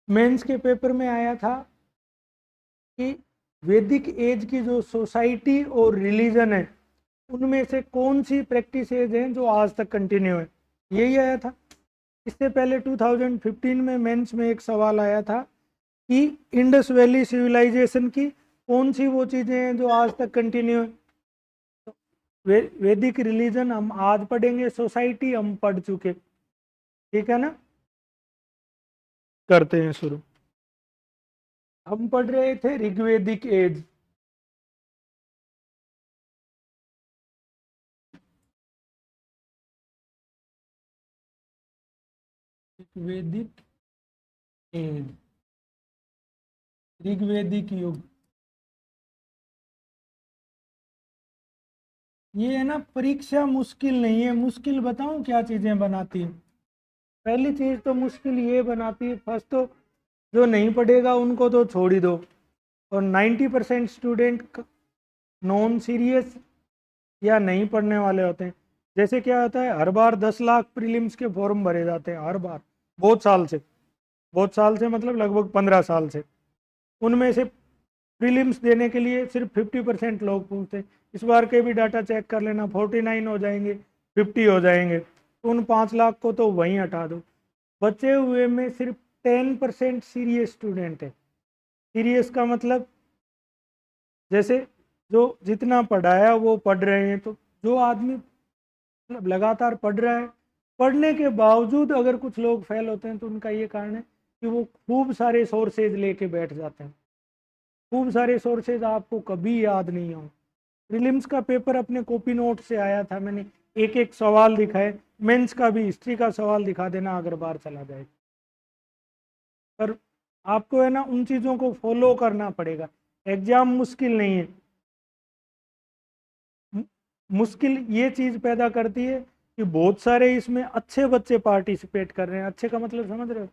Mains के paper में आया था कि वैदिक एज की जो सोसाइटी और रिलीजन है उनमें से कौन सी प्रैक्टिसेज हैं जो आज तक कंटिन्यू है, यही आया था। इससे पहले 2015 में मेंस में एक सवाल आया था कि इंडस वैली सिविलाइजेशन की कौन सी वो चीज़ें हैं जो आज तक कंटिन्यू है। तो वैदिक रिलीजन हम आज पढ़ेंगे, सोसाइटी हम पढ़ चुके, ठीक है ना। करते हैं शुरू। हम पढ़ रहे थे ऋग्वेदिक एज। ऋग्वेदिक एज, ऋग्वेदिक युग। ये है ना, परीक्षा मुश्किल नहीं है। मुश्किल बताऊं क्या चीजें बनाती है। पहली चीज तो मुश्किल ये बनाती है, फर्स्ट तो जो नहीं पढ़ेगा उनको तो छोड़ ही दो। और 90% स्टूडेंट नॉन सीरियस या नहीं पढ़ने वाले होते हैं। जैसे क्या होता है, हर बार 10 लाख प्रीलिम्स के फॉर्म भरे जाते हैं, हर बार, बहुत साल से। बहुत साल से मतलब लगभग 15 साल से। उनमें से प्रीलिम्स देने के लिए सिर्फ 50% लोग पूछते हैं। इस बार के भी डाटा चेक कर लेना, 49 हो जाएंगे, 50 हो जाएंगे, तो उन 5 लाख को तो वहीं हटा दो। बचे हुए में सिर्फ 10% सीरियस स्टूडेंट है। सीरियस का मतलब जैसे जो जितना पढ़ाया वो पढ़ रहे हैं। तो जो आदमी मतलब लगातार पढ़ रहा है, पढ़ने के बावजूद अगर कुछ लोग फेल होते हैं तो उनका ये कारण है कि वो खूब सारे सोर्सेज लेके बैठ जाते हैं। खूब सारे सोर्सेज आपको कभी याद नहीं हों। प्रीलिम्स का पेपर अपने कॉपी नोट से आया था, मैंने एक एक सवाल दिखाए। मेंस का भी हिस्ट्री का सवाल दिखा देना अगर बाहर चला जाए। पर आपको है ना उन चीज़ों को फॉलो करना पड़ेगा। एग्जाम मुश्किल नहीं है। मुश्किल ये चीज़ पैदा करती है कि बहुत सारे इसमें अच्छे बच्चे पार्टिसिपेट कर रहे हैं। अच्छे का मतलब समझ रहे हो,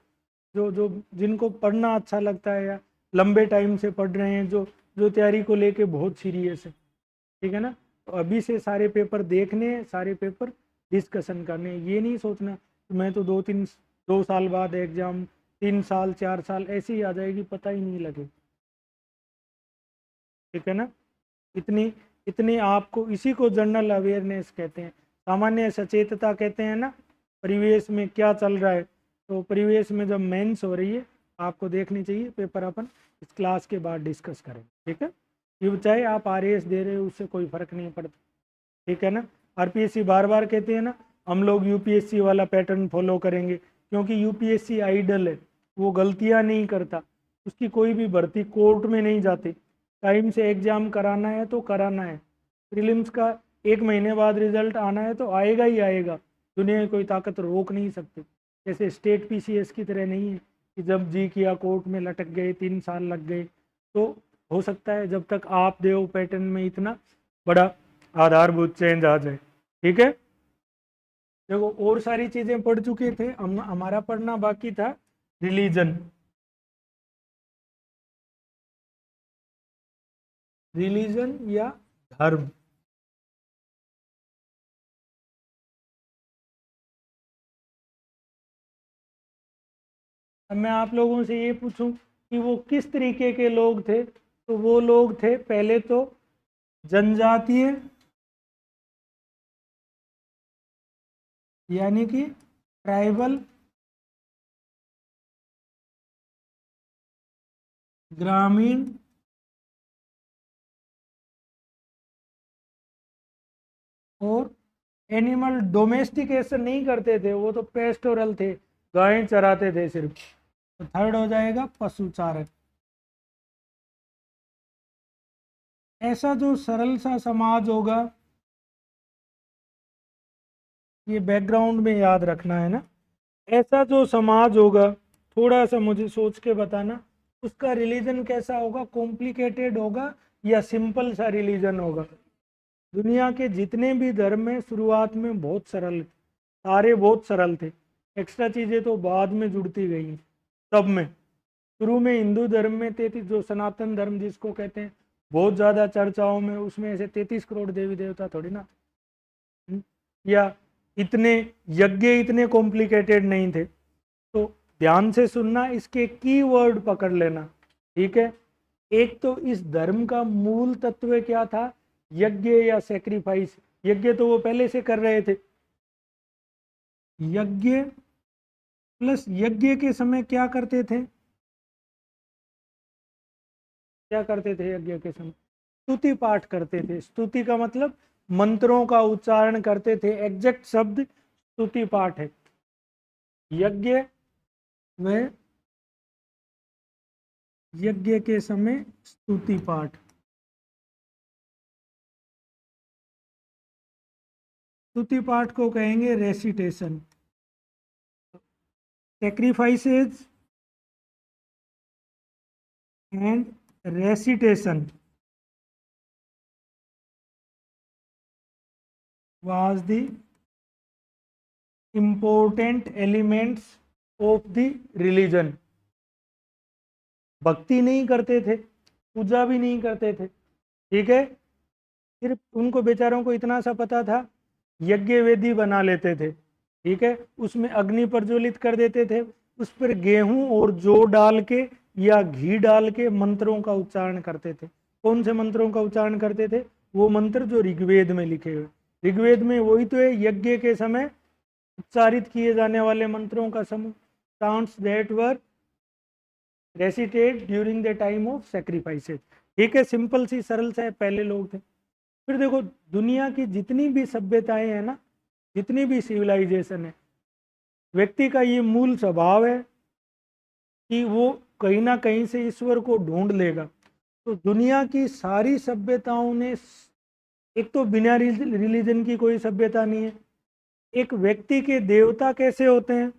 जो जो जिनको पढ़ना अच्छा लगता है या लंबे टाइम से पढ़ रहे हैं, जो जो तैयारी को लेके बहुत सीरियस है, ठीक है ना। तो अभी से सारे पेपर देखने हैं, सारे पेपर डिस्कशन करने हैं। ये नहीं सोचना कि मैं तो 2 साल बाद एग्जाम, 3 साल 4 साल ऐसे ही आ जाएगी, पता ही नहीं लगे, ठीक है ना। इतनी इतनी आपको, इसी को जनरल अवेयरनेस कहते हैं, सामान्य सचेतता कहते हैं ना। परिवेश में क्या चल रहा है, तो परिवेश में जब मेंस हो रही है आपको देखनी चाहिए पेपर, अपन इस क्लास के बाद डिस्कस करें, ठीक है। ये चाहे आप आरएएस दे रहे हो उससे कोई फर्क नहीं पड़ता, ठीक है ना। आरपीएससी बार बार कहते हैं ना हम लोग यूपीएससी वाला पैटर्न फॉलो करेंगे, क्योंकि यूपीएससी आइडल है, वो गलतियां नहीं करता। उसकी कोई भी भर्ती कोर्ट में नहीं जाती। टाइम से एग्जाम कराना है तो कराना है। प्रीलिम्स का 1 महीने बाद रिजल्ट आना है तो आएगा ही आएगा। दुनिया की कोई ताकत रोक नहीं सकती। जैसे स्टेट पीसीएस की तरह नहीं है कि जब जी किया कोर्ट में लटक गए, 3 साल लग गए। तो हो सकता है जब तक आप देव पैटर्न में इतना बड़ा आधारभूत चेंज आ जाए, ठीक है। देखो और सारी चीजें पढ़ चुके थे हम, हमारा पढ़ना बाकी था रिलीजन। रिलीजन या धर्म। अब मैं आप लोगों से ये पूछूं कि वो किस तरीके के लोग थे, तो वो लोग थे पहले तो जनजातीय, यानी कि ट्राइबल, ग्रामीण, और एनिमल डोमेस्टिकेशन नहीं करते थे, वो तो पेस्टोरल थे, गायें चराते थे सिर्फ। तो थर्ड हो जाएगा पशुचारक। ऐसा जो सरल सा समाज होगा, ये बैकग्राउंड में याद रखना है ना। ऐसा जो समाज होगा, थोड़ा सा मुझे सोच के बताना, उसका रिलीजन कैसा होगा, कॉम्प्लिकेटेड होगा या सिंपल सा रिलीजन होगा। दुनिया के जितने भी धर्म में शुरुआत में बहुत सरल, सारे बहुत सरल थे। एक्स्ट्रा चीजें तो बाद में जुड़ती गई सब में। शुरू में हिंदू धर्म में 33, जो सनातन धर्म जिसको कहते हैं, बहुत ज्यादा चर्चाओं में, उसमें ऐसे 33 करोड़ देवी देवता थोड़ी ना। या इतने यज्ञ इतने कॉम्प्लिकेटेड नहीं थे। तो ध्यान से सुनना, इसके कीवर्ड पकड़ लेना, ठीक है। एक तो इस धर्म का मूल तत्व क्या था, यज्ञ या सेक्रीफाइस। यज्ञ तो वो पहले से कर रहे थे, यज्ञ प्लस यज्ञ के समय क्या करते थे, क्या करते थे यज्ञ के समय, स्तुति पाठ करते थे। स्तुति का मतलब मंत्रों का उच्चारण करते थे, एग्जैक्ट शब्द स्तुति पाठ है। यज्ञ व यज्ञ के समय स्तुति पाठ, स्तुति पाठ को कहेंगे recitation. सेक्रीफाइसेज and recitation was the important elements of the religion। भक्ति नहीं करते थे, पूजा भी नहीं करते थे, ठीक है। सिर्फ उनको बेचारों को इतना सा पता था, यज्ञ वेदी बना लेते थे, ठीक है। उसमें अग्नि प्रज्वलित कर देते थे, उस पर गेहूं और जौ डाल के या घी डाल के मंत्रों का उच्चारण करते थे। कौन से मंत्रों का उच्चारण करते थे, वो मंत्र जो ऋग्वेद में लिखे हुए। ऋग्वेद में वही तो है, यज्ञ के समय उच्चारित किए जाने वाले मंत्रों का समूह, sounds that were recited during the time of sacrifices, ठीक है। सिंपल सी सरल सा पहले लोग थे। फिर देखो दुनिया की जितनी भी सभ्यताएं हैं ना, जितनी भी सिविलाइजेशन है, व्यक्ति का ये मूल स्वभाव है कि वो कहीं ना कहीं से ईश्वर को ढूंढ लेगा। तो दुनिया की सारी सभ्यताओं ने, एक तो बिना रिलीजन की कोई सभ्यता नहीं है। एक व्यक्ति के देवता कैसे होते हैं,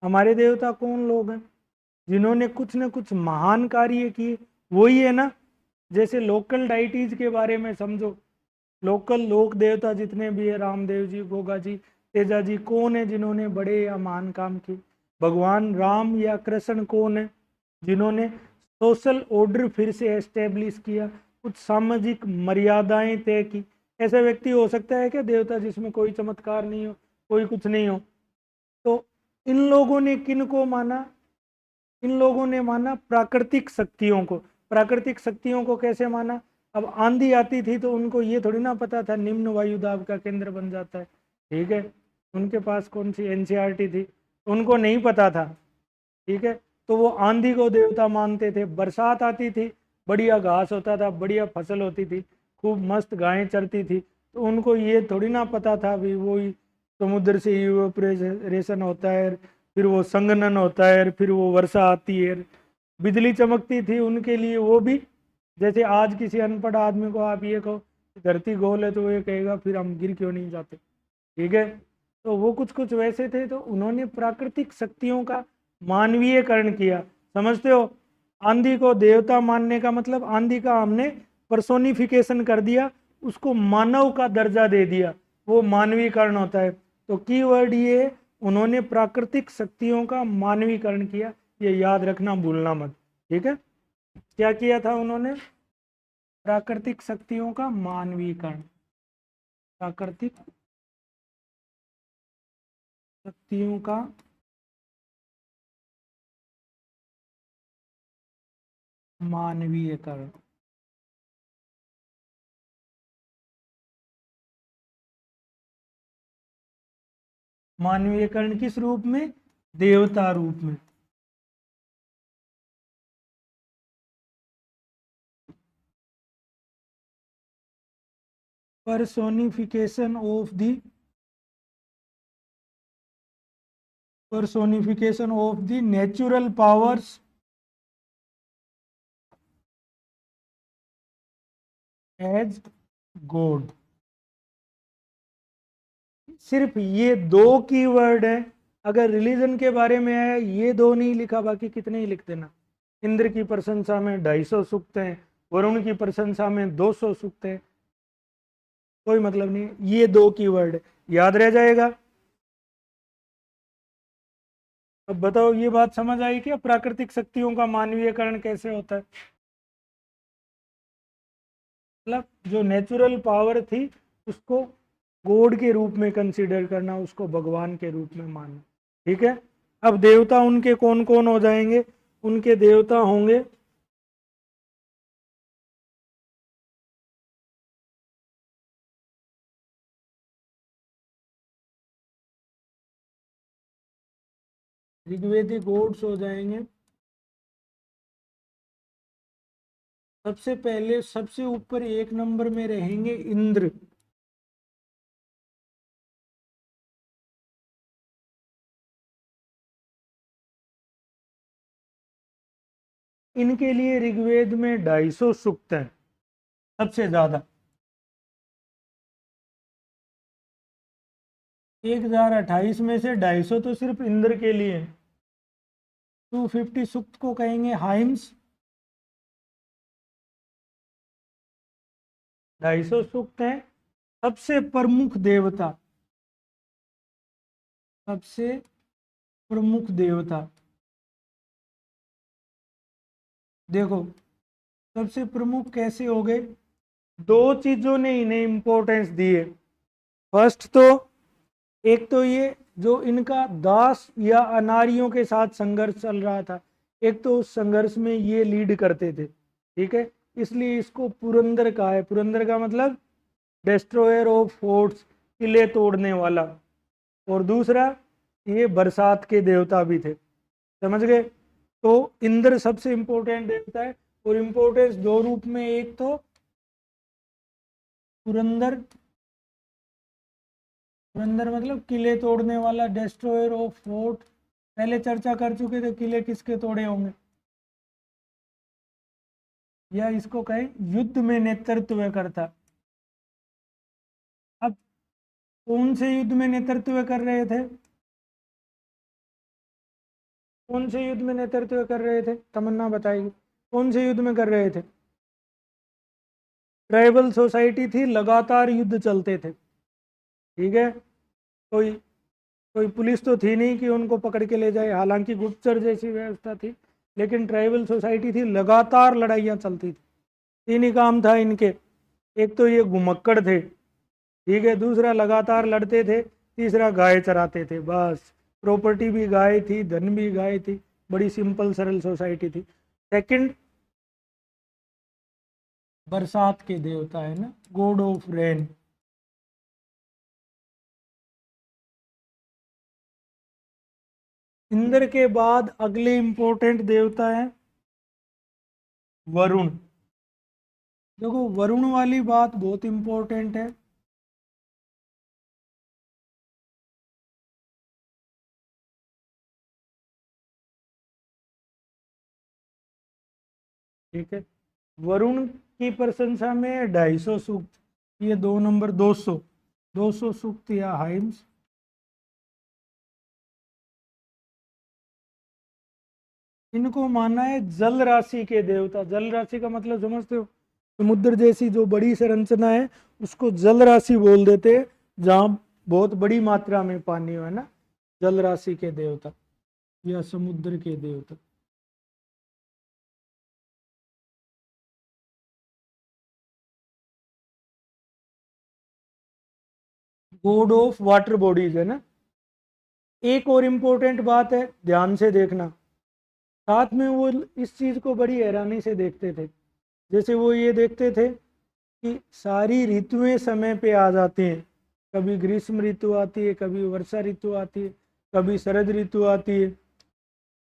हमारे देवता कौन लोग हैं, जिन्होंने कुछ न कुछ महान कार्य किए, वही है ना। जैसे लोकल डाइटीज के बारे में समझो, लोकल लोक देवता जितने भी है, रामदेव जी, गोगा जी, तेजा जी, कौन है जिन्होंने बड़े या महान काम किए। भगवान राम या कृष्ण कौन है जिन्होंने सोशल ऑर्डर फिर से एस्टेब्लिश किया, कुछ सामाजिक मर्यादाएं तय की। ऐसा व्यक्ति हो सकता है क्या देवता जिसमें कोई चमत्कार नहीं हो, कोई कुछ नहीं हो। तो इन लोगों ने किन को माना, इन लोगों ने माना प्राकृतिक शक्तियों को। प्राकृतिक शक्तियों को कैसे माना, अब आंधी आती थी तो उनको ये थोड़ी ना पता था निम्न वायु दाब का केंद्र बन जाता है, ठीक है। उनके पास कौन सी एनसीईआरटी थी, उनको नहीं पता था, ठीक है। तो वो आंधी को देवता मानते थे। बरसात आती थी, बढ़िया घास होता था, बढ़िया फसल होती थी, खूब मस्त गायें चरती थी, तो उनको ये थोड़ी ना पता था भी वो समुद्र से इवेपोरेशन होता है, फिर वो संघनन होता है, फिर वो वर्षा आती है, बिजली चमकती थी उनके लिए। वो भी जैसे आज किसी अनपढ़ आदमी को आप ये कहो धरती गोल है तो वो ये कहेगा फिर हम गिर क्यों नहीं जाते, ठीक है। तो वो कुछ कुछ वैसे थे। तो उन्होंने प्राकृतिक शक्तियों का मानवीयकरण किया, समझते हो। आंधी को देवता मानने का मतलब आंधी का हमने पर्सोनिफिकेशन कर दिया, उसको मानव का दर्जा दे दिया, वो मानवीकरण होता है। तो कीवर्ड ये, उन्होंने प्राकृतिक शक्तियों का मानवीकरण किया, ये याद रखना, भूलना मत, ठीक है। क्या किया था उन्होंने, प्राकृतिक शक्तियों का मानवीकरण, प्राकृतिक शक्तियों का मानवीयकरण। मानवीयकरण किस रूप में, देवता रूप में। personification of the natural powers as God। सिर्फ ये दो कीवर्ड है, अगर रिलीजन के बारे में है ये दो नहीं लिखा, बाकी कितने ही लिख देना। इंद्र की प्रशंसा में 250 सूक्त हैं, वरुण की प्रशंसा में 200 सूक्त हैं, कोई मतलब नहीं, ये दो कीवर्ड याद रह जाएगा। अब बताओ ये बात समझ आई क्या, प्राकृतिक शक्तियों का मानवीयकरण कैसे होता है। मतलब जो नेचुरल पावर थी उसको गॉड के रूप में कंसीडर करना, उसको भगवान के रूप में मानना, ठीक है। अब देवता उनके कौन कौन हो जाएंगे? उनके देवता होंगे ऋग्वेदिक गॉड्स हो जाएंगे। सबसे पहले सबसे ऊपर एक नंबर में रहेंगे इंद्र। इनके लिए ऋग्वेद में 250 सूक्त हैं सबसे ज्यादा। 1028 में से 250 तो सिर्फ इंद्र के लिए है। 250 सूक्त को कहेंगे हाइम्स। 250 सूक्त हैं। सबसे प्रमुख देवता, सबसे प्रमुख देवता देखो, सबसे प्रमुख कैसे हो गए? दो चीजों ने इन्हें इंपॉर्टेंस दी है। फर्स्ट तो एक तो ये जो इनका दास या अनारियों के साथ संघर्ष चल रहा था, एक तो उस संघर्ष में ये लीड करते थे, ठीक है, इसलिए इसको पुरंदर कहा है। पुरंदर का मतलब डिस्ट्रॉयर ऑफ फोर्ट्स, किले तोड़ने वाला। और दूसरा ये बरसात के देवता भी थे, समझ गए? तो इंद्र सबसे इंपॉर्टेंट देवता है और इंपॉर्टेंस दो रूप में, एक तो पुरंदर, पुरंदर मतलब किले तोड़ने वाला, डिस्ट्रॉयर ऑफ फोर्ट। पहले चर्चा कर चुके थे किले किसके तोड़े होंगे, या इसको कहें युद्ध में नेतृत्व करता। अब कौन से युद्ध में नेतृत्व कर रहे थे? कौन से युद्ध में नेतृत्व कर रहे थे? तमन्ना बताएगी, कौन से युद्ध में कर रहे थे? ट्राइबल सोसाइटी थी, लगातार युद्ध चलते थे, ठीक है। कोई कोई पुलिस तो थी नहीं कि उनको पकड़ के ले जाए, हालांकि गुप्तचर जैसी व्यवस्था थी, लेकिन ट्राइबल सोसाइटी थी, लगातार लड़ाइयाँ चलती थी। तीन ही काम था इनके, एक तो ये घुमक्कड़ थे, ठीक है, दूसरा लगातार लड़ते थे, तीसरा गाय चराते थे, बस। प्रॉपर्टी भी गाय थी, धन भी गाय थी, बड़ी सिंपल सरल सोसाइटी थी। सेकंड, बरसात के देवता है ना, गॉड ऑफ रेन। इंद्र के बाद अगले इंपॉर्टेंट देवता है वरुण। देखो वरुण वाली बात बहुत इंपॉर्टेंट है। ठीक है, वरुण की प्रशंसा में 250 सूक्त, ये दो नंबर 200, 200 सूक्त या हाइम्स। इनको माना है जल राशि के देवता। जल राशि का मतलब समझते हो? समुद्र जैसी जो बड़ी संरचना है उसको जल राशि बोल देते हैं, जहाँ बहुत बड़ी मात्रा में पानी हो, है ना, जल राशि के देवता या समुद्र के देवता। गॉड ऑफ वाटर बॉडीज है ना। एक और इम्पोर्टेंट बात है, ध्यान से देखना, साथ में वो इस चीज को बड़ी हैरानी से देखते थे। जैसे वो ये देखते थे कि सारी ऋतुएं समय पे आ जाती हैं, कभी ग्रीष्म ऋतु आती है, कभी वर्षा ऋतु आती है, कभी शरद ऋतु आती है,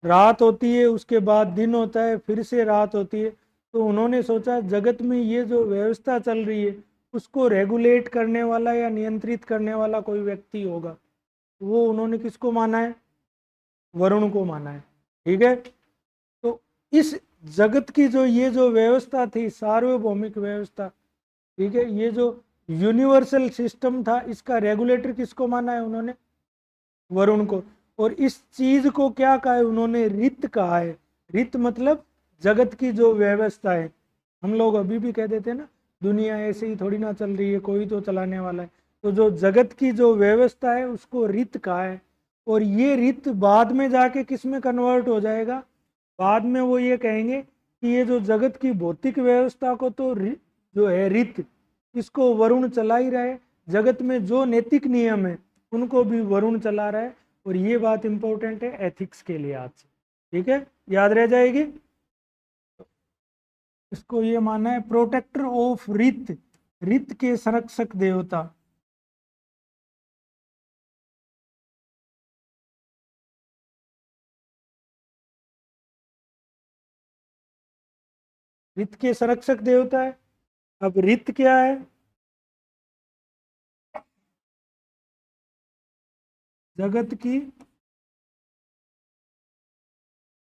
रात होती है, उसके बाद दिन होता है, फिर से रात होती है। तो उन्होंने सोचा जगत में ये जो व्यवस्था चल रही है उसको रेगुलेट करने वाला या नियंत्रित करने वाला कोई व्यक्ति होगा। वो उन्होंने किसको माना है? वरुण को माना है, ठीक है। तो इस जगत की जो ये जो व्यवस्था थी, सार्वभौमिक व्यवस्था, ठीक है, ये जो यूनिवर्सल सिस्टम था, इसका रेगुलेटर किसको माना है उन्होंने? वरुण को। और इस चीज को क्या कहा है उन्होंने? रित कहा है। रित मतलब जगत की जो व्यवस्था है। हम लोग अभी भी कह देते हैं ना, दुनिया ऐसे ही थोड़ी ना चल रही है, कोई तो चलाने वाला है। तो जो जगत की जो व्यवस्था है उसको रित कहा है। और ये रित बाद में जाके किस में कन्वर्ट हो जाएगा? बाद में वो ये कहेंगे कि ये जो जगत की भौतिक व्यवस्था को तो जो है रित, इसको वरुण चला ही रहा है। जगत में जो नैतिक नियम है उनको भी वरुण चला रहा है। और ये बात इंपॉर्टेंट है एथिक्स के लिए आज से, ठीक है, याद रह जाएगी। इसको ये मानना है प्रोटेक्टर ऑफ रित, रित के संरक्षक देवता। रित के संरक्षक देवता है। अब रित क्या है? जगत की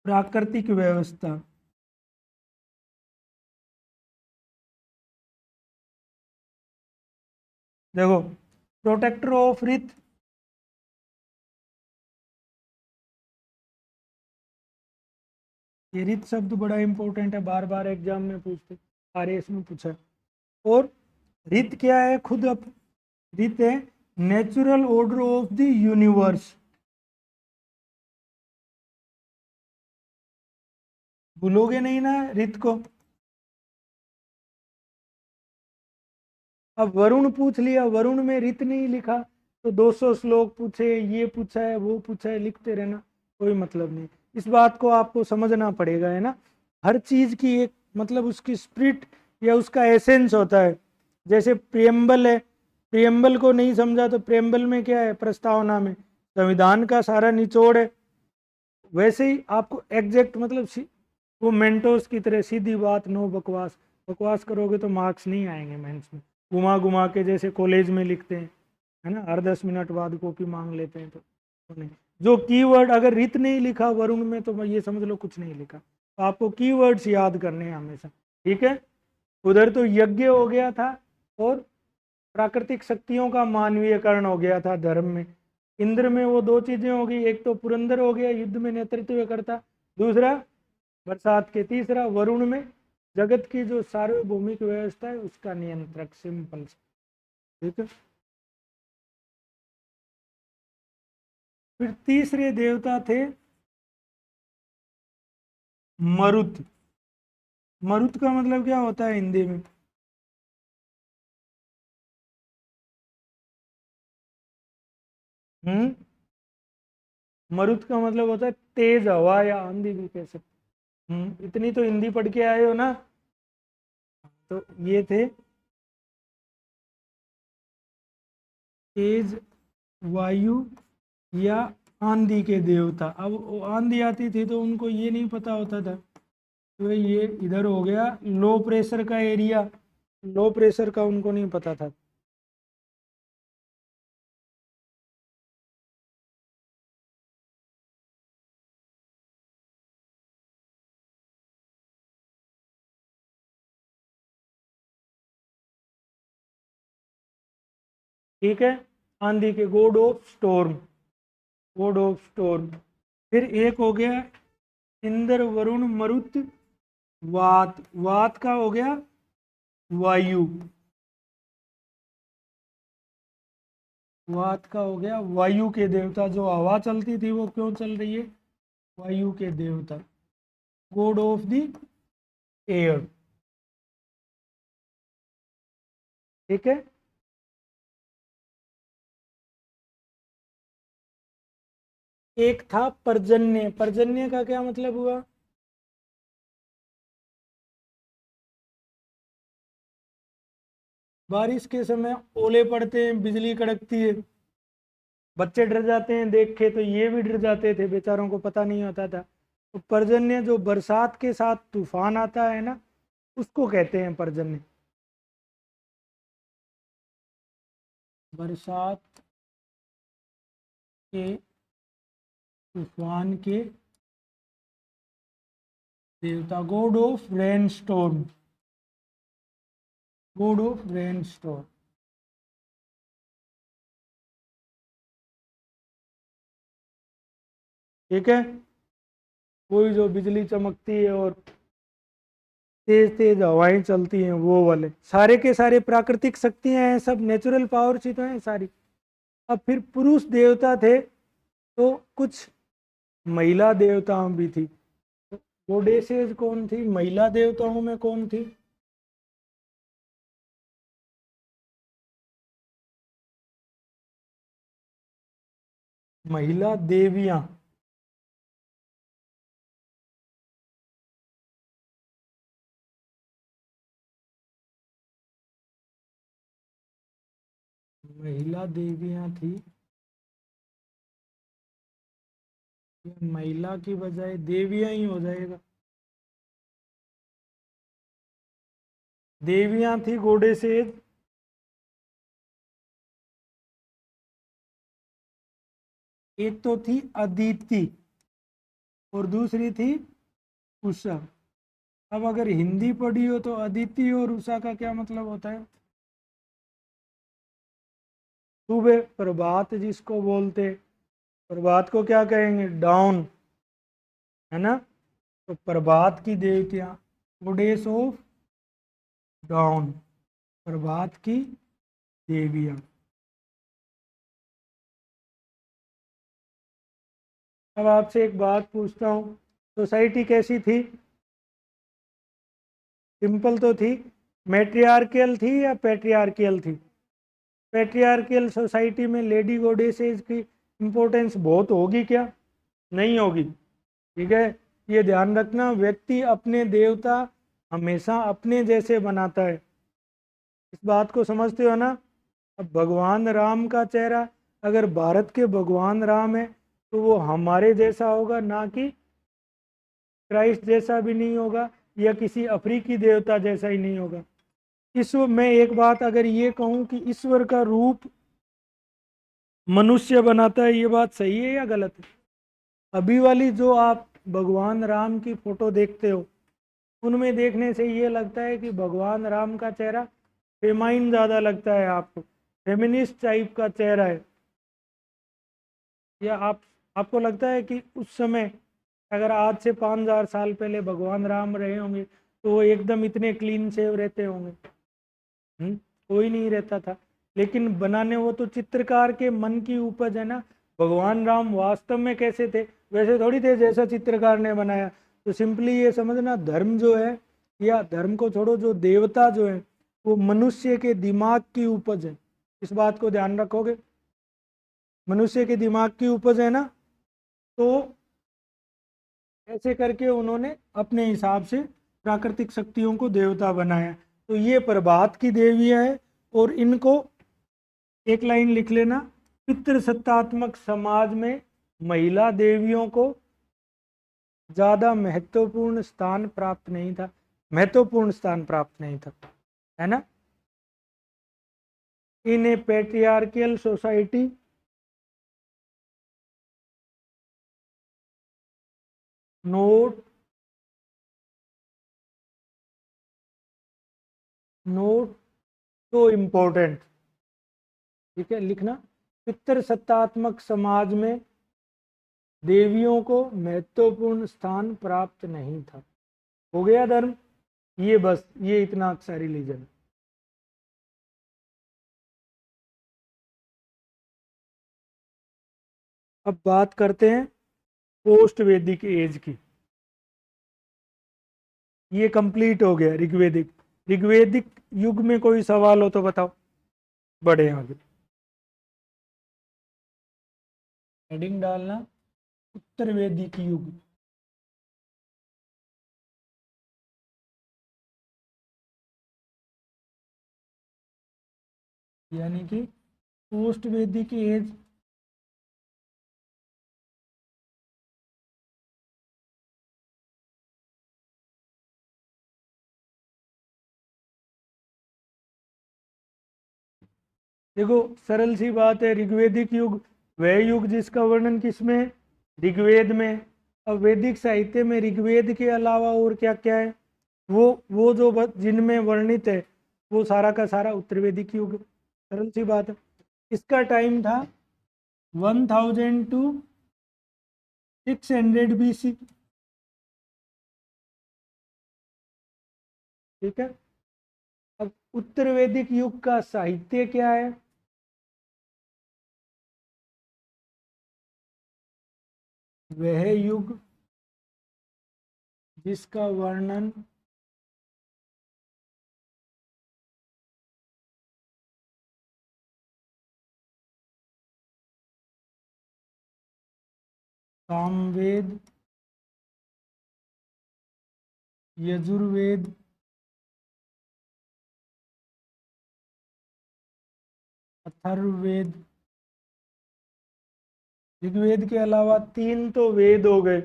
प्राकृतिक व्यवस्था। देखो, प्रोटेक्टर ऑफ रित, ये रित शब्द बड़ा इंपॉर्टेंट है, बार बार एग्जाम में पूछते, आरएएस में पूछा। और रित क्या है? खुद अब रित है natural order of the universe. भूलोगे नहीं ना रित को। अब वरुण पूछ लिया, वरुण में रित नहीं लिखा तो 200 श्लोक पूछे, ये पूछा है वो पूछा है, लिखते रहना कोई मतलब नहीं। इस बात को आपको समझना पड़ेगा, है ना। हर चीज की एक मतलब उसकी स्पिरिट या उसका एसेंस होता है। जैसे प्रियम्बल है, प्रियम्बल को नहीं समझा तो प्रियम्बल में क्या है? प्रस्तावना में संविधान का सारा निचोड़ है। वैसे ही आपको एग्जैक्ट मतलब वो मेंटोस की तरह सीधी बात, नो बकवास। बकवास करोगे तो मार्क्स नहीं आएंगे मेंस में। घुमा घुमा के जैसे कॉलेज में लिखते हैं, है ना, हर 10 मिनट बाद कॉपी मांग लेते हैं, तो नहीं। जो कीवर्ड अगर रित नहीं लिखा वरुण में तो ये समझ लो कुछ नहीं लिखा। तो आपको कीवर्ड्स याद करने हैं हमेशा, ठीक है। उधर तो यज्ञ हो गया था और प्राकृतिक शक्तियों का मानवीयकरण हो गया था धर्म में। इंद्र में वो दो चीजें हो गई, एक तो पुरंदर हो गया युद्ध में नेतृत्व करता, दूसरा बरसात के, तीसरा वरुण में जगत की जो सार्वभौमिक व्यवस्था है उसका नियंत्रक। सिंपल, ठीक है। फिर तीसरे देवता थे मरुत। मरुत का मतलब क्या होता है हिंदी में? हम्म, मरुत का मतलब होता है तेज हवा या आंधी भी कह सकते। इतनी तो हिंदी पढ़ के आए हो ना। तो ये थे तेज वायु या आंधी के देवता। अब वो आंधी आती थी तो उनको ये नहीं पता होता था, तो ये इधर हो गया लो प्रेशर का एरिया, लो प्रेशर का उनको नहीं पता था। ठीक है, आंधी के God of storm, God of storm. फिर एक हो गया इंद्र वरुण मरुत वात, वात का हो गया वायु, वात का हो गया वायु के देवता। जो हवा चलती थी वो क्यों चल रही है? वायु के देवता, गॉड ऑफ द एयर, ठीक है। एक था पर्जन्य, पर्जन्य का क्या मतलब हुआ? बारिश के समय ओले पड़ते हैं, बिजली कड़कती है, बच्चे डर जाते हैं देख के, तो ये भी डर जाते थे, बेचारों को पता नहीं होता था। तो पर्जन्य जो बरसात के साथ तूफान आता है ना, उसको कहते हैं पर्जन्य। बरसात के तूफान के देवता, God of rain storm, God of rain storm, ठीक है। कोई जो बिजली चमकती है और तेज तेज हवाएं चलती हैं, वो वाले सारे के सारे प्राकृतिक शक्तियां हैं, सब नेचुरल पावर से तो हैं सारी। अब फिर पुरुष देवता थे तो कुछ महिला देवताओं भी थी। गोडेसेस कौन थी महिला देवताओं में? कौन थी? महिला देवियां। महिला देवियां थी, महिला की बजाय देवियां ही हो जाएगा। देवियां थी गोडेसेज। एक तो थी अदिति और दूसरी थी उषा। अब अगर हिंदी पढ़ी हो तो अदिति और उषा का क्या मतलब होता है? सुबह, प्रभात जिसको बोलते, प्रभात को क्या कहेंगे? डाउन, है ना? तो प्रभात की देवतियां, गोडेस ऑफ डाउन, प्रभात की देवियां। अब आपसे एक बात पूछता हूँ, सोसाइटी कैसी थी? सिंपल तो थी। मैट्रियार्कियल थी या पैट्रियार्कियल थी? पैट्रियार्कियल सोसाइटी में लेडी गॉडेसेस की इंपॉर्टेंस बहुत होगी क्या? नहीं होगी। ठीक है, ये ध्यान रखना, व्यक्ति अपने देवता हमेशा अपने जैसे बनाता है। इस बात को समझते हो ना? अब भगवान राम का चेहरा, अगर भारत के भगवान राम है तो वो हमारे जैसा होगा, ना कि क्राइस्ट जैसा भी नहीं होगा, या किसी अफ्रीकी देवता जैसा ही नहीं होगा। ईश्वर, मैं एक बात अगर ये कहूं कि ईश्वर का रूप मनुष्य बनाता है, ये बात सही है या गलत है? अभी वाली जो आप भगवान राम की फोटो देखते हो, उनमें देखने से ये लगता है कि भगवान राम का चेहरा फेमाइन ज़्यादा लगता है आपको, फेमिनिस्ट टाइप का चेहरा है। या आपको लगता है कि उस समय, अगर आज से 5000 साल पहले भगवान राम रहे होंगे तो वो एकदम इतने क्लीन शेव रहते होंगे? कोई नहीं रहता था। लेकिन बनाने, वो तो चित्रकार के मन की उपज है ना। भगवान राम वास्तव में कैसे थे वैसे थोड़ी थे जैसा चित्रकार ने बनाया। तो सिंपली ये समझना, धर्म जो है, या धर्म को छोड़ो, जो देवता जो है वो मनुष्य के दिमाग की उपज है। इस बात को ध्यान रखोगे? मनुष्य के दिमाग की उपज है ना। तो ऐसे करके उन्होंने अपने हिसाब से प्राकृतिक शक्तियों को देवता बनाया। तो ये प्रभात की देवियां है। और इनको एक लाइन लिख लेना, पितृसत्तात्मक समाज में महिला देवियों को ज्यादा महत्वपूर्ण स्थान प्राप्त नहीं था, महत्वपूर्ण स्थान प्राप्त नहीं था, है ना? इन ए पेट्रियार्कियल सोसाइटी, नोट नोट तो इम्पोर्टेंट। ठीक है, लिखना, पितृसत्तात्मक समाज में देवियों को महत्वपूर्ण स्थान प्राप्त नहीं था। हो गया धर्म? ये बस, ये इतना अच्छा रिलीजन। अब बात करते हैं पोस्ट वैदिक एज की। ये कंप्लीट हो गया ऋग्वेदिक। ऋग्वेदिक युग में कोई सवाल हो तो बताओ, बढ़े आगे। हेडिंग डालना, उत्तर वैदिक युग। यानी कि पोस्ट वैदिक एज। देखो, सरल सी बात है, ऋग्वेदिक युग वह युग जिसका वर्णन किसमें है? ऋग्वेद में। अब वैदिक साहित्य में ऋग्वेद के अलावा और क्या क्या है? वो जो जिनमें वर्णित है वो सारा का सारा उत्तर वैदिक युग। सरल सी बात है। इसका टाइम था 1000 टू 600 BC। ठीक है। अब उत्तर वैदिक युग का साहित्य क्या है? वह युग जिसका वर्णन सामवेद, यजुर्वेद, अथर्ववेद। ऋग्वेद के अलावा 3 तो वेद हो गए,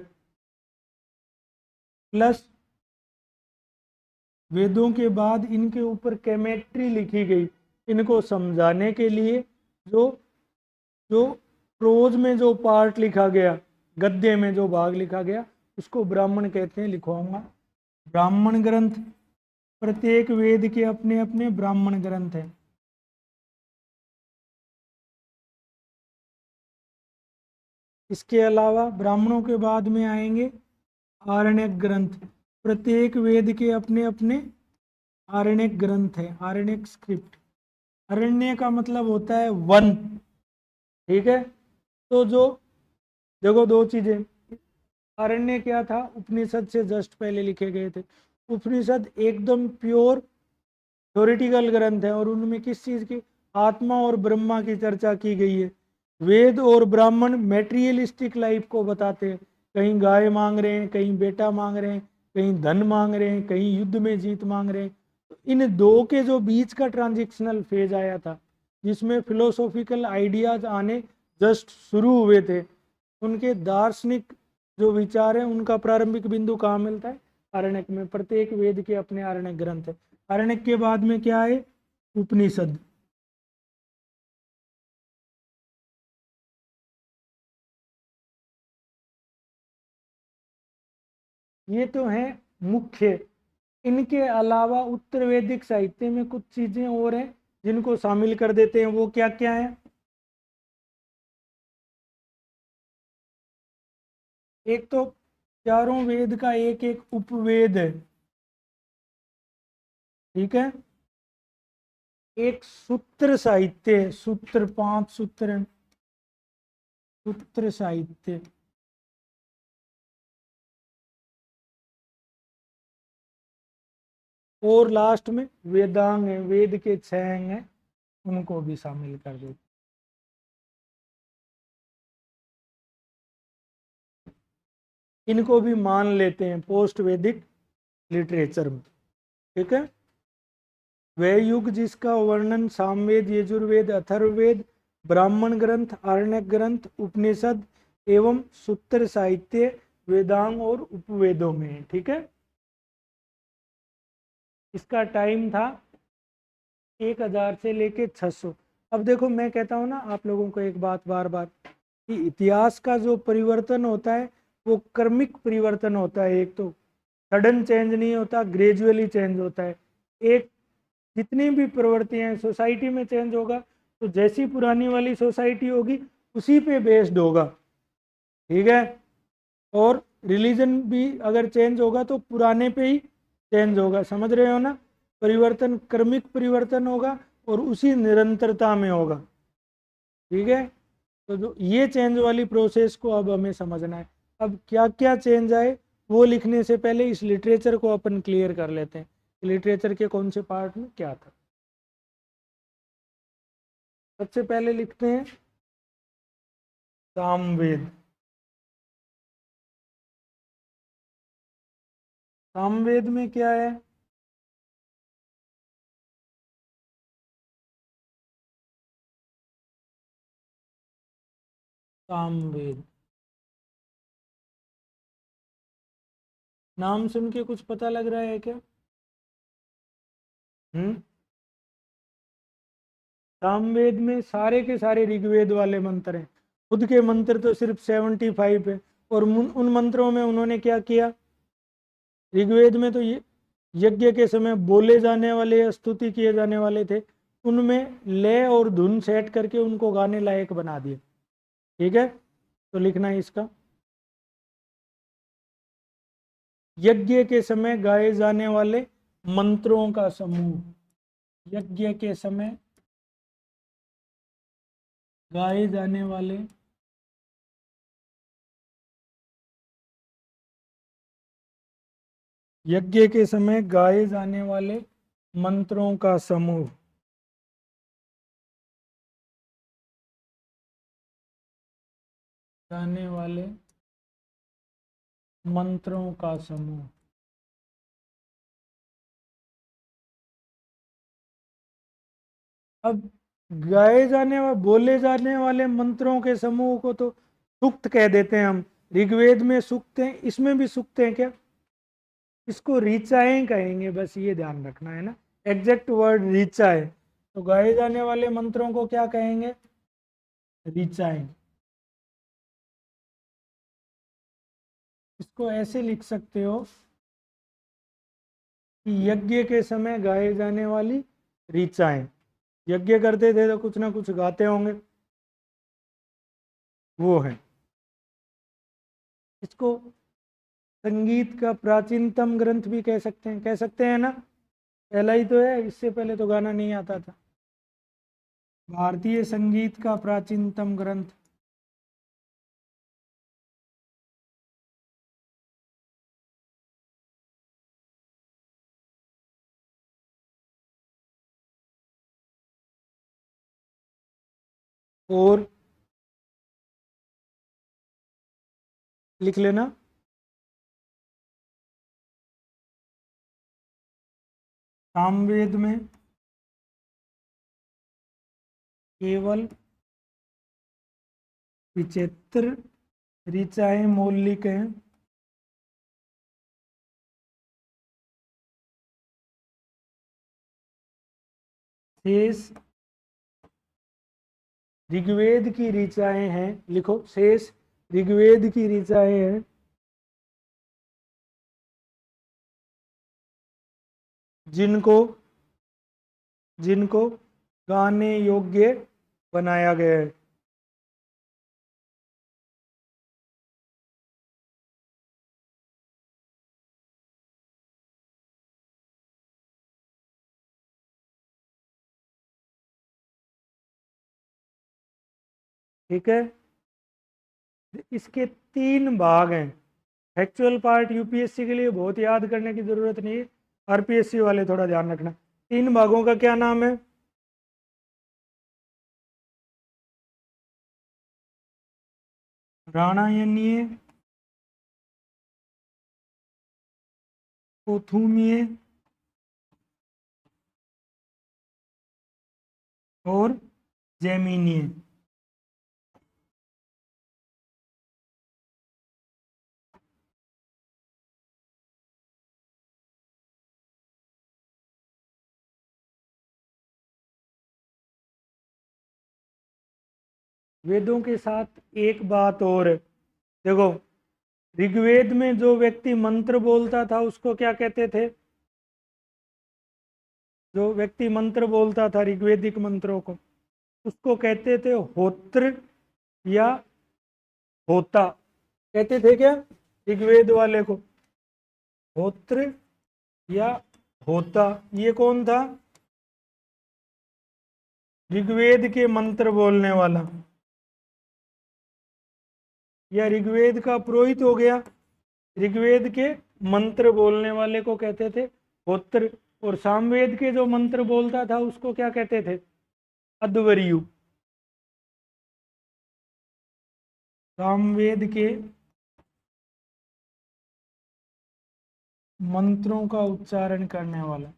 प्लस वेदों के बाद इनके ऊपर केमिस्ट्री लिखी गई इनको समझाने के लिए। जो जो प्रोज में जो पार्ट लिखा गया, गद्य में जो भाग लिखा गया, उसको ब्राह्मण कहते हैं। लिखवाऊंगा ब्राह्मण ग्रंथ। प्रत्येक वेद के अपने अपने ब्राह्मण ग्रंथ हैं। इसके अलावा ब्राह्मणों के बाद में आएंगे आरण्यक ग्रंथ। प्रत्येक वेद के अपने अपने आरण्यक ग्रंथ है, आरण्यक स्क्रिप्ट। अरण्य का मतलब होता है वन, ठीक है। तो जो देखो, 2 चीजें। अरण्य क्या था? उपनिषद से जस्ट पहले लिखे गए थे। उपनिषद एकदम प्योर थ्योरेटिकल ग्रंथ है और उनमें किस चीज की? आत्मा और ब्रह्मा की चर्चा की गई है। वेद और ब्राह्मण मेटीरियलिस्टिक लाइफ को बताते हैं। कहीं गाय मांग रहे हैं, कहीं बेटा मांग रहे हैं, कहीं धन मांग रहे हैं, कहीं युद्ध में जीत मांग रहे हैं। तो इन दो के जो बीच का ट्रांजिशनल फेज आया था, जिसमें फिलोसॉफिकल आइडियाज आने जस्ट शुरू हुए थे, उनके दार्शनिक जो विचार है उनका प्रारंभिक बिंदु कहाँ मिलता है? आरण्यक में। प्रत्येक वेद के अपने आरण्यक ग्रंथ है। आरण्यक के बाद में क्या है? उपनिषद। ये तो है मुख्य। इनके अलावा उत्तर वैदिक साहित्य में कुछ चीजें और हैं जिनको शामिल कर देते हैं। वो क्या क्या है? एक तो चारों वेद का एक एक उपवेद है, ठीक है। एक सूत्र साहित्य है, सूत्र 5 सूत्र हैं, सूत्र साहित्य। और लास्ट में वेदांग है, वेद के 6 अंग हैं, उनको भी शामिल कर देते। इनको भी मान लेते हैं पोस्ट वैदिक लिटरेचर में, ठीक है। वह युग जिसका वर्णन सामवेद, यजुर्वेद, अथर्ववेद, ब्राह्मण ग्रंथ, आरण्यक ग्रंथ, उपनिषद एवं सूत्र साहित्य, वेदांग और उपवेदों में है, ठीक है। इसका टाइम था 1000 से लेके 600। अब देखो, मैं कहता हूँ ना आप लोगों को एक बात बार बार, कि इतिहास का जो परिवर्तन होता है वो क्रमिक परिवर्तन होता है। एक तो सडन चेंज नहीं होता, ग्रेजुअली चेंज होता है। एक जितनी भी प्रवृत्तियां सोसाइटी में चेंज होगा तो जैसी पुरानी वाली सोसाइटी होगी उसी पे बेस्ड होगा, ठीक है। और रिलीजन भी अगर चेंज होगा तो पुराने पे ही चेंज होगा, समझ रहे हो ना। परिवर्तन क्रमिक परिवर्तन होगा और उसी निरंतरता में होगा, ठीक है। तो जो ये चेंज वाली प्रोसेस को अब हमें समझना है। अब क्या क्या चेंज आए वो लिखने से पहले इस लिटरेचर को अपन क्लियर कर लेते हैं। लिटरेचर के कौन से पार्ट में क्या था। सबसे पहले लिखते हैं सामवेद। सामवेद में क्या है? सामवेद नाम सुन के कुछ पता लग रहा है क्या? हम्म। सामवेद में सारे के सारे ऋग्वेद वाले मंत्र हैं। खुद के मंत्र तो सिर्फ 75 है। और उन मंत्रों में उन्होंने क्या किया? ऋग्वेद में तो ये यज्ञ के समय बोले जाने वाले या स्तुति किए जाने वाले थे, उनमें लय और धुन सेट करके उनको गाने लायक बना दिए, ठीक है। तो लिखना है इसका, यज्ञ के समय गाए जाने वाले मंत्रों का समूह। यज्ञ के समय गाए जाने वाले यज्ञ के समय गाए जाने वाले मंत्रों का समूह। गाने वाले मंत्रों का समूह। अब गाए जाने व बोले जाने वाले मंत्रों के समूह को तो सूक्त कह देते हैं हम। ऋग्वेद में सूक्त हैं, इसमें भी सूक्त हैं क्या? इसको ऋचाएं कहेंगे, बस ये ध्यान रखना है ना, एग्जैक्ट वर्ड ऋचा है। तो गाए जाने वाले मंत्रों को क्या कहेंगे? ऋचाएं। इसको ऐसे लिख सकते हो कि यज्ञ के समय गाए जाने वाली ऋचाएं। यज्ञ करते थे तो कुछ ना कुछ गाते होंगे, वो है। इसको संगीत का प्राचीनतम ग्रंथ भी कह सकते हैं ना। पहला ही तो है, इससे पहले तो गाना नहीं आता था। भारतीय संगीत का प्राचीनतम ग्रंथ। और लिख लेना, सामवेद में केवल विचित्र ऋचाएं मौलिक हैं। शेष ऋग्वेद की ऋचाएं हैं, लिखो, शेष ऋग्वेद की ऋचाएं हैं जिनको जिनको गाने योग्य बनाया गया है। ठीक है, इसके 3 भाग हैं। एक्चुअल पार्ट यूपीएससी के लिए बहुत याद करने की जरूरत नहीं है, आरपीएससी वाले थोड़ा ध्यान रखना। 3 भागों का क्या नाम है? राणायनीय, पोथुमीय और जैमिनीय। वेदों के साथ एक बात और है। देखो, ऋग्वेद में जो व्यक्ति मंत्र बोलता था उसको क्या कहते थे? जो व्यक्ति मंत्र बोलता था ऋग्वेदिक मंत्रों को, उसको कहते थे होत्र या होता। कहते थे क्या ऋग्वेद वाले को? होत्र या होता। ये कौन था? ऋग्वेद के मंत्र बोलने वाला, या ऋग्वेद का पुरोहित हो गया। ऋग्वेद के मंत्र बोलने वाले को कहते थे होत्र, और सामवेद के जो मंत्र बोलता था उसको क्या कहते थे? अध्वर्यु। सामवेद के मंत्रों का उच्चारण करने वाला।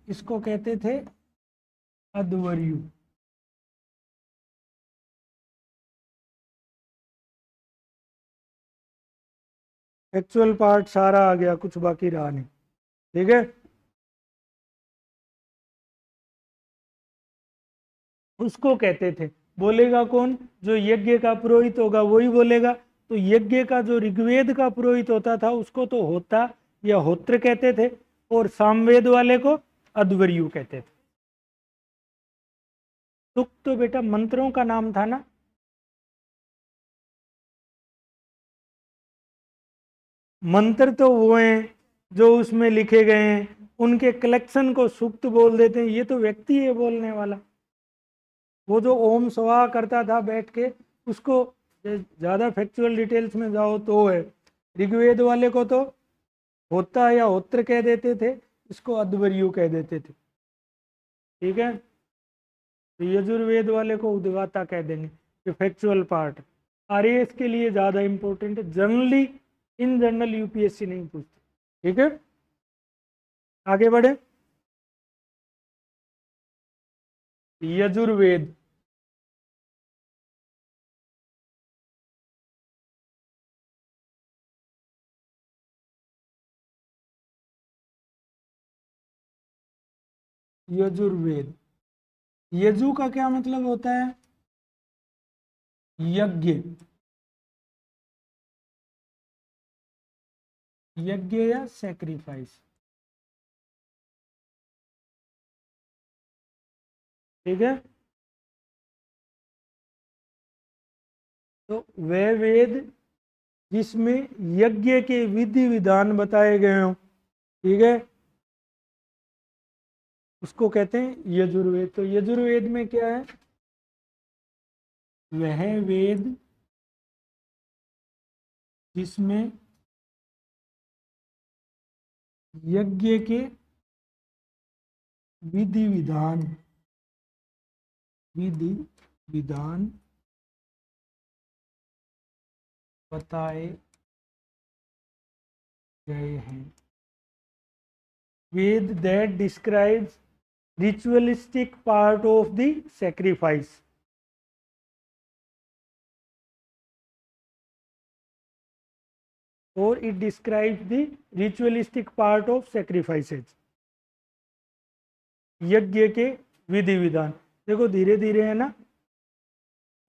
इसको कहते थे अध्वर्यु। एक्चुअल पार्ट सारा आ गया, कुछ बाकी रहा नहीं। ठीक है, उसको कहते थे। बोलेगा कौन? जो यज्ञ का पुरोहित होगा वही बोलेगा। तो यज्ञ का जो ऋग्वेद का पुरोहित होता था उसको तो होता या होत्र कहते थे, और सामवेद वाले को अध्वर्यु कहते थे। सुक्त तो बेटा मंत्रों का नाम था ना। मंत्र तो वो हैं जो उसमें लिखे गए हैं, उनके कलेक्शन को सुक्त बोल देते हैं। ये तो व्यक्ति है बोलने वाला। वो जो ओम स्वाहा करता था बैठ के, उसको ज्यादा फैक्चुअल डिटेल्स में जाओ तो है। ऋग्वेद वाले को तो होता या होत्र कह देते थे, इसको अध्वर्यु कह देते थे। ठीक है, तो यजुर्वेद वाले को उद्गाता कह देंगे, ये फैक्चुअल पार्ट। आरएएस के लिए ज़्यादा इंपॉर्टेंट है, जनरली इन जनरल यूपीएससी नहीं पूछते। ठीक है, आगे बढ़े। यजुर्वेद, यजुर्वेद, यजु का क्या मतलब होता है? यज्ञ, यज्ञ या सैक्रिफाइस। ठीक है, तो वह वेद जिसमें यज्ञ के विधि विधान बताए गए हों, ठीक है, उसको कहते हैं यजुर्वेद। तो यजुर्वेद में क्या है? वह वेद जिसमें यज्ञ के विधि विधान बताए गए हैं। Veda that describes ritualistic part of the sacrifice। or it describes the ritualistic part of sacrifices। यज्ञ के विधि विधान। देखो धीरे धीरे है ना,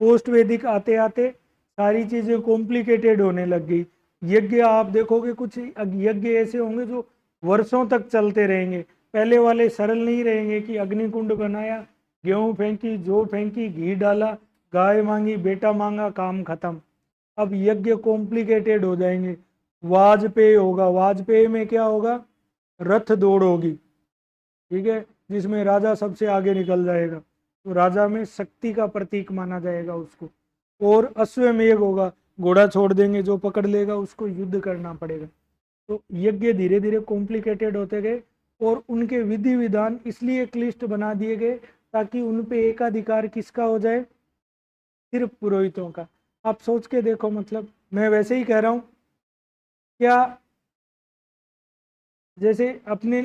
पोस्ट वैदिक आते आते सारी चीजें कॉम्प्लिकेटेड होने लग गई। यज्ञ आप देखोगे, कुछ यज्ञ ऐसे होंगे जो वर्षों तक चलते रहेंगे। पहले वाले सरल नहीं रहेंगे कि अग्निकुंड बनाया, गेहूं फेंकी, जौ फेंकी, घी डाला, गाय मांगी, बेटा मांगा, काम खत्म। अब यज्ञ कॉम्प्लिकेटेड हो जाएंगे। वाजपेय होगा, वाजपेय में क्या होगा? रथ दौड़ होगी, ठीक है, जिसमें राजा सबसे आगे निकल जाएगा, तो राजा में शक्ति का प्रतीक माना जाएगा उसको। और अश्वमेध होगा, घोड़ा छोड़ देंगे, जो पकड़ लेगा उसको युद्ध करना पड़ेगा। तो यज्ञ धीरे धीरे कॉम्प्लिकेटेड होते गए और उनके विधि विधान इसलिए क्लिष्ट बना दिए गए ताकि उन पे एकाधिकार किसका हो जाए? सिर्फ पुरोहितों का। आप सोच के देखो, मतलब मैं वैसे ही कह रहा हूं, क्या जैसे अपने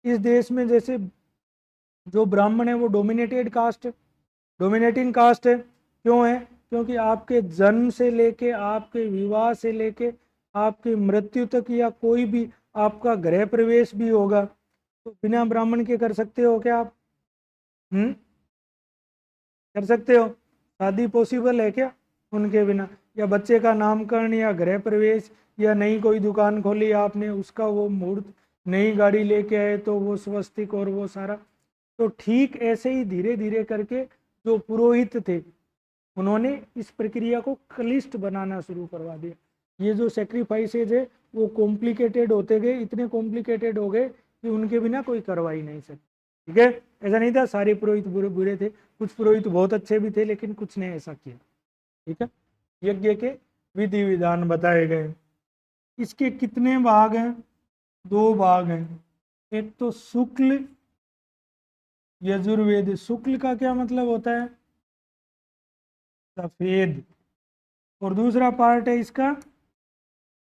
इस देश में जैसे जो ब्राह्मण है वो डोमिनेटेड कास्ट है, डोमिनेटिंग कास्ट है। क्यों है? क्योंकि आपके जन्म से लेके, आपके विवाह से लेके, आपकी मृत्यु तक, या कोई भी आपका गृह प्रवेश भी होगा तो बिना ब्राह्मण के कर सकते हो क्या आप? कर सकते हो? शादी पॉसिबल है क्या उनके बिना? या बच्चे का नामकरण, या गृह प्रवेश, या नई कोई दुकान खोली आपने, उसका वो मुहूर्त, नई गाड़ी लेके आए तो वो स्वस्तिक और वो सारा। तो ठीक ऐसे ही धीरे धीरे करके जो पुरोहित थे उन्होंने इस प्रक्रिया को क्लिष्ट बनाना शुरू करवा दिया। ये जो सेक्रीफाइसेज है वो कॉम्प्लिकेटेड होते गए, इतने कॉम्प्लिकेटेड हो गए कि उनके बिना कोई करवा ही नहीं सकता। ठीक है, ऐसा नहीं था सारे पुरोहित बुरे बुरे थे, कुछ पुरोहित बहुत अच्छे भी थे, लेकिन कुछ ने ऐसा किया। ठीक है, यज्ञ के विधि विधान बताए गए। इसके कितने भाग हैं? 2 भाग हैं। एक तो शुक्ल यजुर्वेद। शुक्ल का क्या मतलब होता है? सफेद। और दूसरा पार्ट है इसका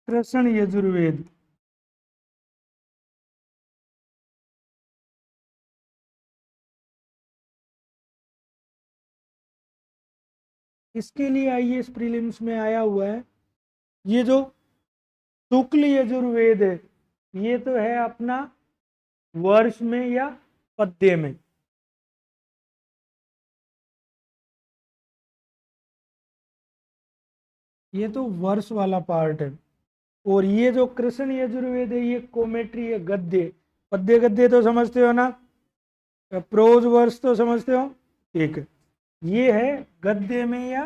कृष्ण यजुर्वेद। इसके लिए आईएएस प्रीलिम्स में आया हुआ है। ये जो शुक्ल यजुर्वेद है ये तो है अपना वर्ष में या पद्य में। ये तो वर्ष वाला पार्ट है। और ये जो कृष्ण यजुर्वेद है ये कोमेट्री है, गद्य। पद्य गद्य तो समझते हो ना, प्रोज वर्ष तो समझते हो। ठीक है, ये है गद्य में या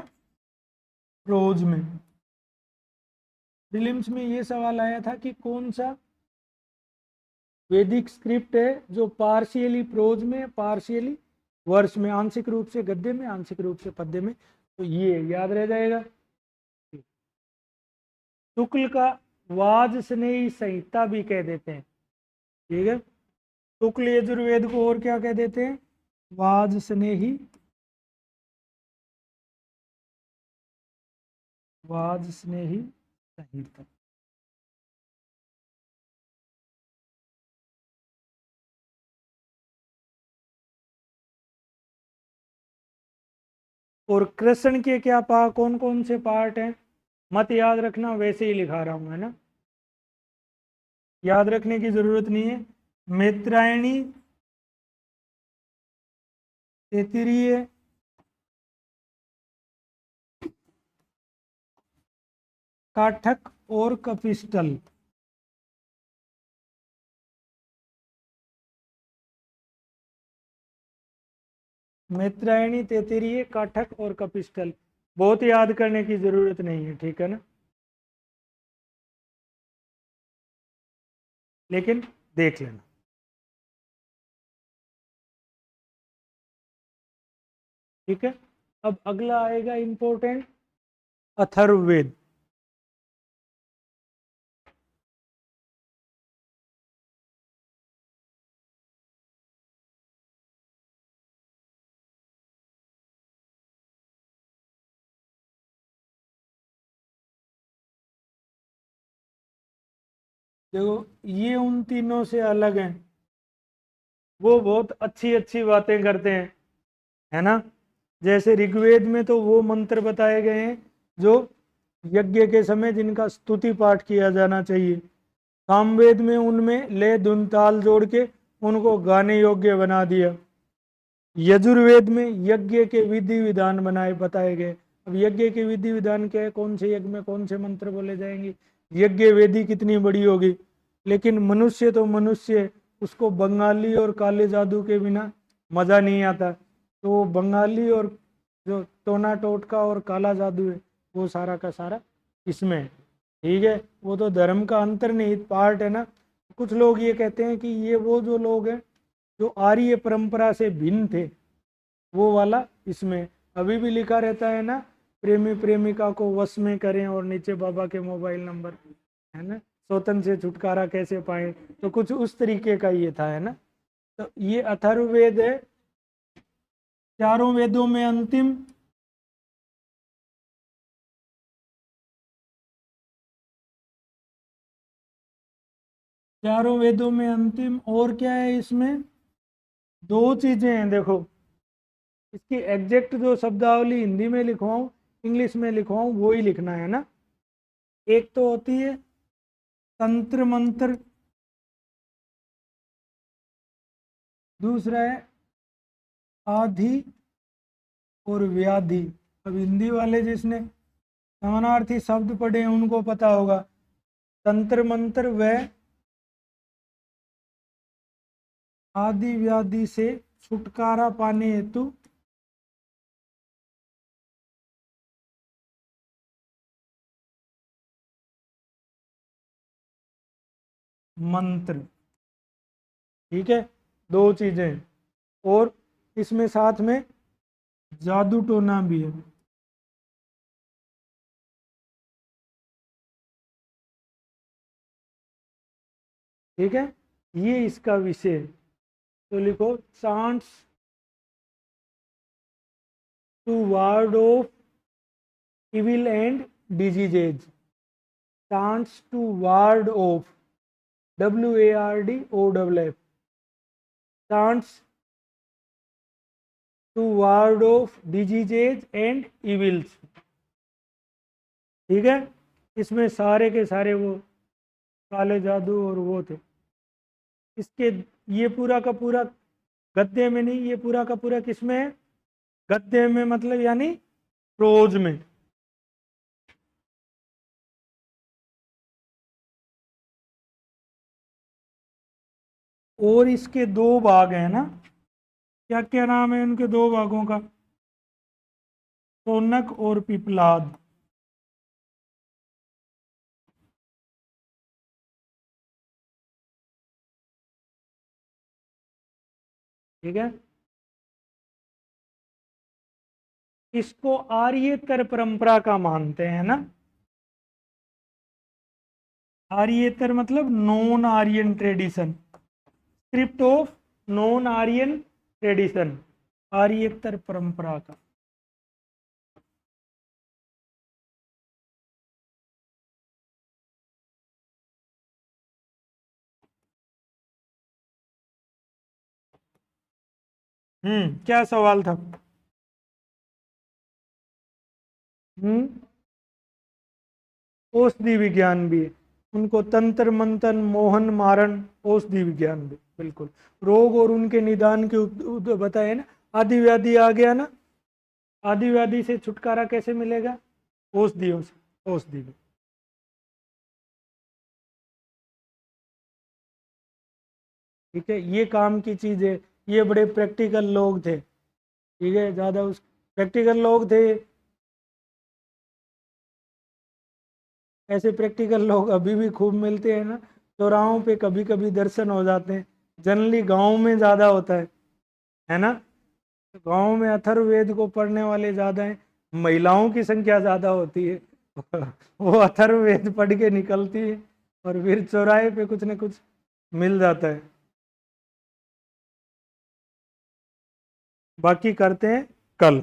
प्रोज में। प्रीलिम्स में ये सवाल आया था कि कौन सा वैदिक स्क्रिप्ट है जो पार्शियली प्रोज में, पार्शियली वर्ष में, आंशिक रूप से गद्य में, आंशिक रूप से पद्य में। तो ये याद रह जाएगा। शुक्ल का वाज स्नेही संहिता भी कह देते हैं। ठीक है, शुक्ल यजुर्वेद को और क्या कह देते हैं? वाज स्नेही वाज स्नेही संहिता। और कृष्ण के क्या कौन कौन से पार्ट हैं मत याद रखना, वैसे ही लिखा रहा हूं, है ना, याद रखने की जरूरत नहीं है। मित्रायणी, तैत्तिरीय, काठक और कपिस्टल। मित्रायणी, तैत्तिरीय, काठक और कपिस्टल। बहुत याद करने की जरूरत नहीं है, ठीक है ना, लेकिन देख लेना। ठीक है, अब अगला आएगा इंपॉर्टेंट, अथर्ववेद। देखो ये उन तीनों से अलग हैं, वो बहुत अच्छी अच्छी बातें करते हैं, है ना। जैसे ऋग्वेद में तो वो मंत्र बताए गए हैं जो यज्ञ के समय जिनका स्तुति पाठ किया जाना चाहिए। सामवेद में उनमें लय धुन ताल जोड़ के उनको गाने योग्य बना दिया। यजुर्वेद में यज्ञ के विधि विधान बनाए बताए गए। अब यज्ञ के विधि विधान क्या है, कौन से यज्ञ में कौन से मंत्र बोले जाएंगे, यज्ञ वेदी कितनी बड़ी होगी। लेकिन मनुष्य तो मनुष्य है, उसको बंगाली और काले जादू के बिना मजा नहीं आता। तो वो बंगाली और जो टोना टोटका और काला जादू है वो सारा का सारा इसमें है। ठीक है, वो तो धर्म का अंतर्निहित पार्ट है ना। कुछ लोग ये कहते हैं कि ये वो जो लोग हैं जो आर्य परंपरा से भिन्न थे, वो वाला इसमें अभी भी लिखा रहता है ना, प्रेमी प्रेमिका को वश में करें और नीचे बाबा के मोबाइल नंबर, है ना, स्वतंत्र से छुटकारा कैसे पाए। तो कुछ उस तरीके का ये था, है ना। तो ये अथर्ववेद है, चारों वेदों में अंतिम। चारों वेदों में अंतिम। और क्या है इसमें, दो चीजें हैं देखो, इसकी एग्जैक्ट जो शब्दावली हिंदी में लिखवाऊं इंग्लिश में लिखवाऊं वो ही लिखना है ना। एक तो होती है तंत्र मंत्र, दूसरा है आधि और व्याधि। अब हिंदी वाले जिसने समानार्थी शब्द पढ़े हैं उनको पता होगा, तंत्र मंत्र व आदि व्याधि से छुटकारा पाने हेतु मंत्र। ठीक है, दो चीजें। और इसमें साथ में जादू टोना भी है। ठीक है, ये इसका विषय है। तो लिखो, chants to ward off evil and diseases. Chants to ward off, WARDOFF, chants to ward off diseases and evils. ठीक है, इसमें सारे के सारे वो काले जादू और वो थे। इसके ये पूरा का पूरा गद्य में नहीं, ये पूरा का पूरा किस में है, गद्य में, मतलब यानी प्रोज में। और इसके दो भाग हैं ना, क्या क्या नाम है उनके दो भागों का, शौनक और पिपलाद। ठीक है, इसको आर्येतर परंपरा का मानते हैं ना। आर्येतर मतलब non Aryan tradition, script of non Aryan tradition, आर्येतर परंपरा का। क्या सवाल था? हम्म औषधि विज्ञान भी है। उनको तंत्र मंत्र मोहन मारण औषधि विज्ञान भी, बिल्कुल। रोग और उनके निदान के बताए ना। आदि व्याधि आ गया ना, आदि व्याधि से छुटकारा कैसे मिलेगा? औषधियों से, औषधि में। ठीक है, ये काम की चीज है। ये बड़े प्रैक्टिकल लोग थे, ठीक है, ज्यादा उस प्रैक्टिकल लोग थे। ऐसे प्रैक्टिकल लोग अभी भी खूब मिलते हैं ना, चौराहों पे कभी कभी दर्शन हो जाते हैं। जनरली गांव में ज्यादा होता है ना। तो गांव में अथर्ववेद को पढ़ने वाले ज्यादा हैं, महिलाओं की संख्या ज्यादा होती है। वो अथर्ववेद पढ़ के निकलती है और फिर चौराहे पे कुछ न कुछ मिल जाता है। बाकी करते हैं कल।